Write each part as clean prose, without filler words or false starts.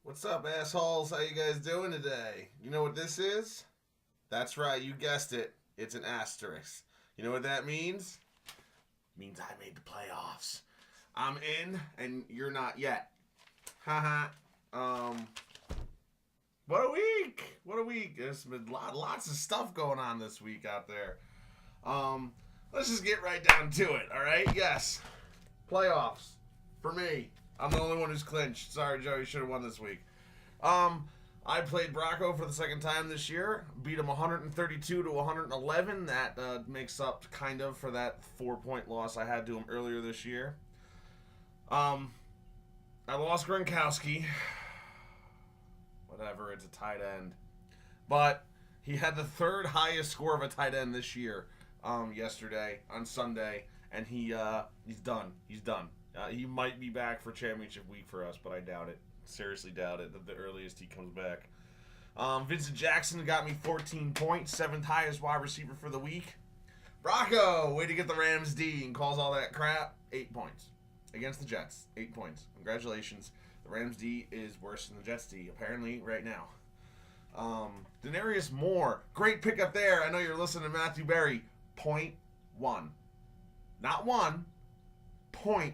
What's up, assholes? How you guys doing today? You know what this is? That's right, you guessed it. It's an asterisk. You know what that means? It means I made the playoffs. I'm in, and you're not yet. Haha. What a week! What a week! There's been lots of stuff going on this week out there. Let's just get right down to it. All right? Yes, playoffs for me. I'm the only one who's clinched. Sorry, Joe. You should have won this week. I played Bracco for the second time this year. Beat him 132 to 111. That makes up kind of for that 4-point loss I had to him earlier this year. I lost Gronkowski. Whatever, it's a tight end. But he had the third highest score of a tight end this year yesterday on Sunday. And he's done. He's done. He might be back for championship week for us, but I doubt it. Seriously doubt it. The earliest he comes back. Vincent Jackson got me 14 points, 7th highest wide receiver for the week. Bracco, way to get the Rams D and calls all that crap. 8 points against the Jets. 8 points. Congratulations. The Rams D is worse than the Jets D, apparently, right now. Denarius Moore, great pickup there. I know you're listening to Matthew Berry. 0.1. Not 1. 0.1.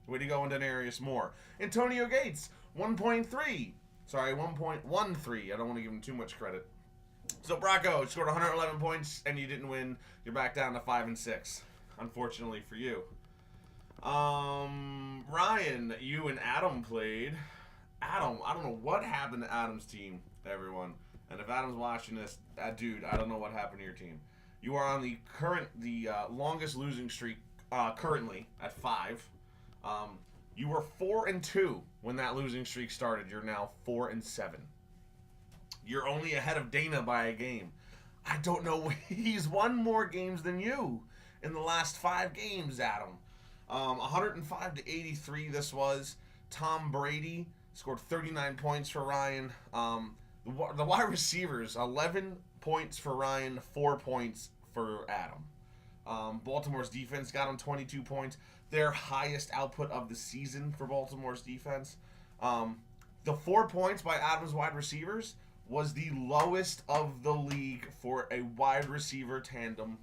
Way to go on Denarius Moore. Antonio Gates, 1.3. Sorry, 1.13. I don't want to give him too much credit. So Bracco scored 111 points, and you didn't win. You're back down to 5-6. Unfortunately for you. Ryan, you and Adam played. Adam, I don't know what happened to Adam's team, everyone. And if Adam's watching this, dude, I don't know what happened to your team. You are on the longest losing streak currently at 5. You were 4-2 when that losing streak started. You're now 4-7. You're only ahead of Dana by a game. I don't know. He's won more games than you in the last 5 games, Adam. 105 to 83. This was Tom Brady scored 39 points for Ryan. The wide receivers 11 points for Ryan, 4 points for Adam. Baltimore's defense got him 22 points. Their highest output of the season for Baltimore's defense. The 4 points by Adam's wide receivers was the lowest of the league for a wide receiver tandem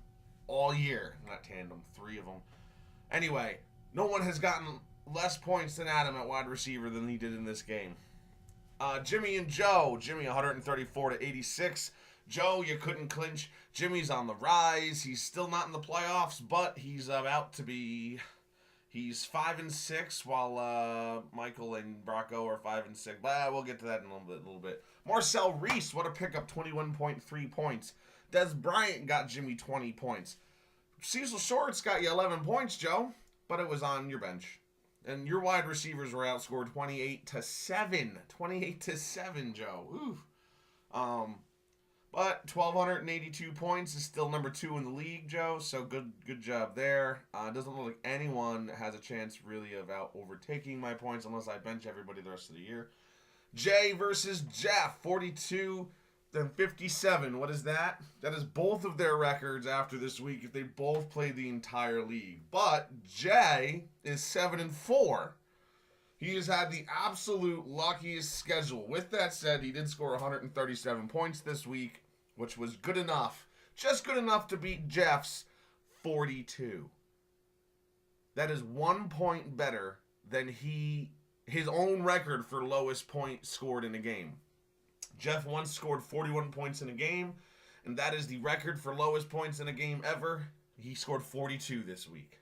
all year. Not tandem, 3 of them. Anyway, no one has gotten less points than Adam at wide receiver than he did in this game. Jimmy and Joe. Jimmy 134 to 86. Joe, you couldn't clinch. Jimmy's on the rise. He's still not in the playoffs, but he's about to be. He's 5-6, while Michael and Bracco are 5-6. But we'll get to that in a little bit. Marcel Reese, what a pickup, 21.3 points. Des Bryant got Jimmy 20 points. Cecil Shorts got you 11 points, Joe, but it was on your bench. And your wide receivers were outscored 28-7. 28-7, Joe. Ooh. But 1,282 points is still number 2 in the league, Joe. So good job there. It doesn't look like anyone has a chance really of overtaking my points unless I bench everybody the rest of the year. Jay versus Jeff, 42 and 57. What is that? That is both of their records after this week if they both play the entire league. But Jay is 7-4. He has had the absolute luckiest schedule. With that said, he did score 137 points this week, which was good enough. Just good enough to beat Jeff's 42. That is 1 point better than his own record for lowest point scored in a game. Jeff once scored 41 points in a game, and that is the record for lowest points in a game ever. He scored 42 this week.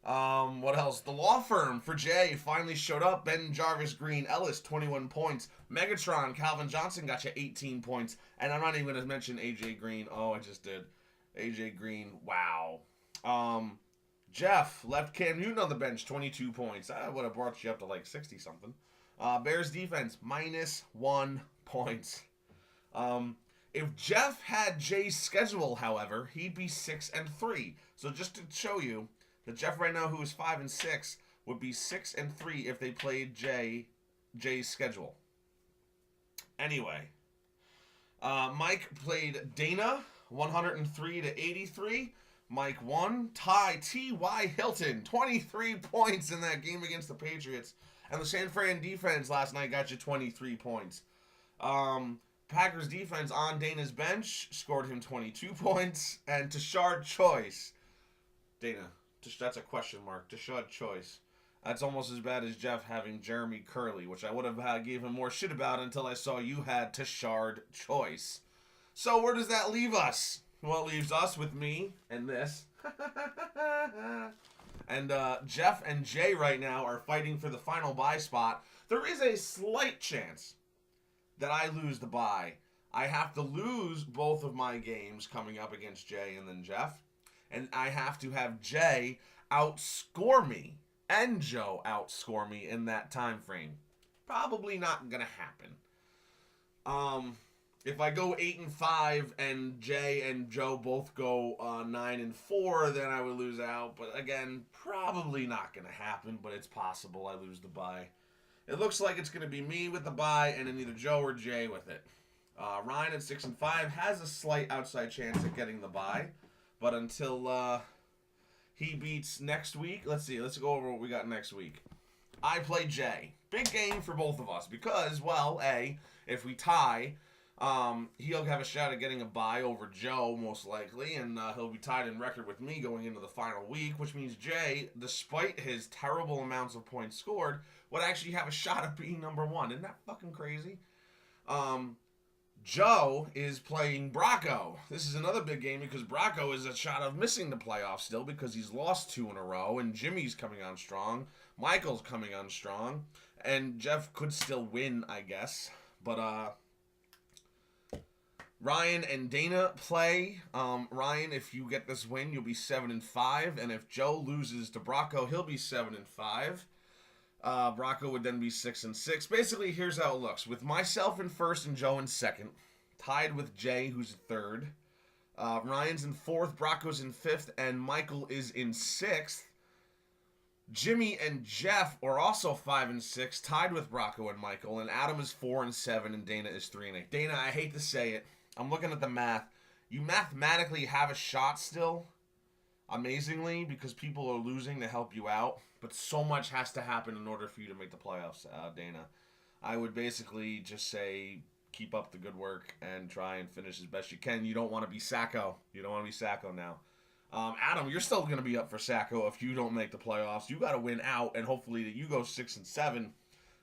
What else? The law firm for Jay finally showed up. Ben Jarvis Green Ellis, 21 points. Megatron, Calvin Johnson got you 18 points. And I'm not even going to mention AJ Green. Oh, I just did. AJ Green, wow. Jeff left Cam Newton on the bench, 22 points. That would have brought you up to like 60-something. Bears defense, -1 points. If Jeff had Jay's schedule, however, he'd be 6-3. So just to show you that Jeff right now, who is 5-6, would be 6-3 if they played Jay's schedule. Anyway, Mike played Dana, 103 to 83. Mike won. Ty T.Y. Hilton, 23 points in that game against the Patriots. And the San Fran defense last night got you 23 points. Packers defense on Dana's bench scored him 22 points. And Tashard Choice. Dana, that's a question mark. Tashard Choice. That's almost as bad as Jeff having Jeremy Curley, which I would have gave him more shit about until I saw you had Tashard Choice. So where does that leave us? Well, it leaves us with me and this. And Jeff and Jay right now are fighting for the final bye spot. There is a slight chance that I lose the bye. I have to lose both of my games coming up against Jay and then Jeff. And I have to have Jay outscore me and Joe outscore me in that time frame. Probably not going to happen. If I go 8-5 and Jay and Joe both go 9-4, then I would lose out. But again, probably not going to happen, but it's possible I lose the bye. It looks like it's going to be me with the bye and then either Joe or Jay with it. Ryan at 6-5 has a slight outside chance at getting the bye. But until he beats next week, let's go over what we got next week. I play Jay. Big game for both of us because, well, if we tie, he'll have a shot at getting a bye over Joe, most likely, and he'll be tied in record with me going into the final week, which means Jay, despite his terrible amounts of points scored, would actually have a shot at being number one. Isn't that fucking crazy? Joe is playing Bracco. This is another big game because Bracco is a shot of missing the playoffs still because he's lost 2 in a row, and Jimmy's coming on strong. Michael's coming on strong, and Jeff could still win, I guess. But, Ryan and Dana play. Ryan, if you get this win, you'll be 7-5, and if Joe loses to Bracco, he'll be 7-5. Bracco would then be 6-6. Basically, here's how it looks. With myself in first and Joe in second, tied with Jay, who's in third. Ryan's in fourth, Bracco's in fifth, and Michael is in sixth. Jimmy and Jeff are also 5-6, tied with Bracco and Michael, and Adam is 4-7, and Dana is 3-8. Dana, I hate to say it. I'm looking at the math. You mathematically have a shot still, amazingly, because people are losing to help you out. But so much has to happen in order for you to make the playoffs, Dana. I would basically just say keep up the good work and try and finish as best you can. You don't want to be Sacco. You don't want to be Sacco now. Adam, you're still going to be up for Sacco if you don't make the playoffs. You got to win out, and hopefully that you go 6-7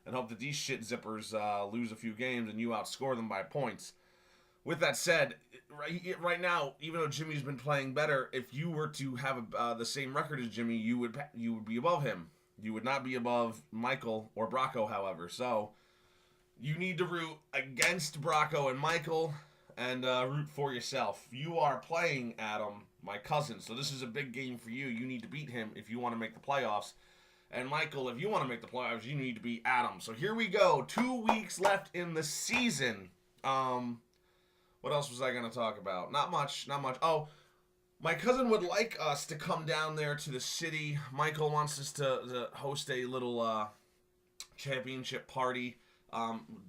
and hope that these shit zippers lose a few games and you outscore them by points. With that said, right now, even though Jimmy's been playing better, if you were to have the same record as Jimmy, you would be above him. You would not be above Michael or Bracco, however. So you need to root against Bracco and Michael and root for yourself. You are playing Adam, my cousin, so this is a big game for you. You need to beat him if you want to make the playoffs. And Michael, if you want to make the playoffs, you need to beat Adam. So here we go. 2 weeks left in the season. What else was I going to talk about? Not much. Oh, my cousin would like us to come down there to the city. Michael wants us to host a little championship party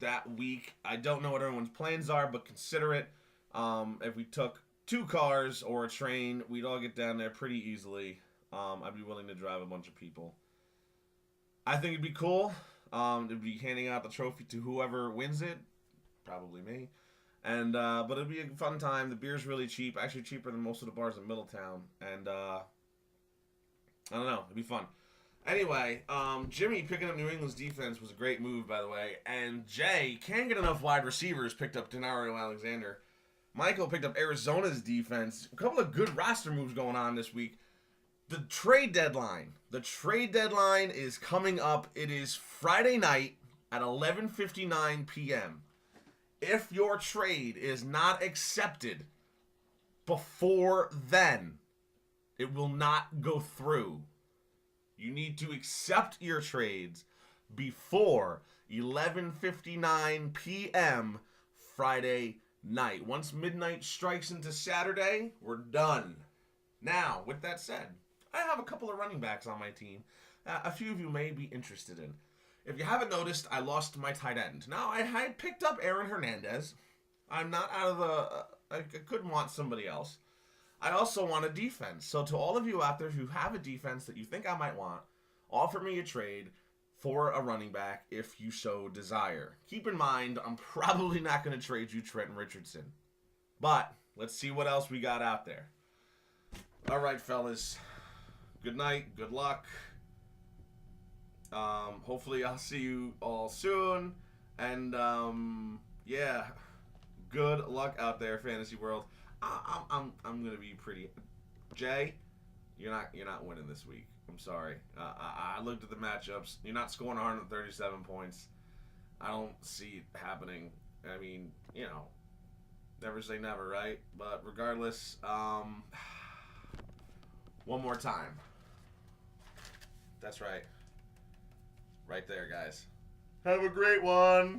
that week. I don't know what everyone's plans are, but consider it. If we took 2 cars or a train, we'd all get down there pretty easily. I'd be willing to drive a bunch of people. I think it'd be cool. It'd be handing out the trophy to whoever wins it. Probably me. And but it'll be a fun time. The beer's really cheap, actually cheaper than most of the bars in Middletown. And I don't know, it'll be fun. Anyway, Jimmy picking up New England's defense was a great move, by the way. And Jay can't get enough wide receivers. Picked up Denario Alexander. Michael picked up Arizona's defense. A couple of good roster moves going on this week. The trade deadline. The trade deadline is coming up. It is Friday night at 11:59 p.m. If your trade is not accepted before then, it will not go through. You need to accept your trades before 11:59 p.m. Friday night. Once midnight strikes into Saturday, we're done. Now, with that said, I have a couple of running backs on my team. A few of you may be interested in. If you haven't noticed, I lost my tight end. Now, I had picked up Aaron Hernandez. I'm not out of the... I could want somebody else. I also want a defense. So to all of you out there who have a defense that you think I might want, offer me a trade for a running back if you so desire. Keep in mind, I'm probably not going to trade you Trenton Richardson. But let's see what else we got out there. All right, fellas. Good night. Good luck. Hopefully I'll see you all soon. And, yeah, good luck out there, Fantasy World. I'm going to be pretty... Jay, you're not winning this week. I'm sorry. I looked at the matchups. You're not scoring 137 points. I don't see it happening. I mean, you know, never say never, right? But regardless, one more time. That's right. Right there, guys. Have a great one.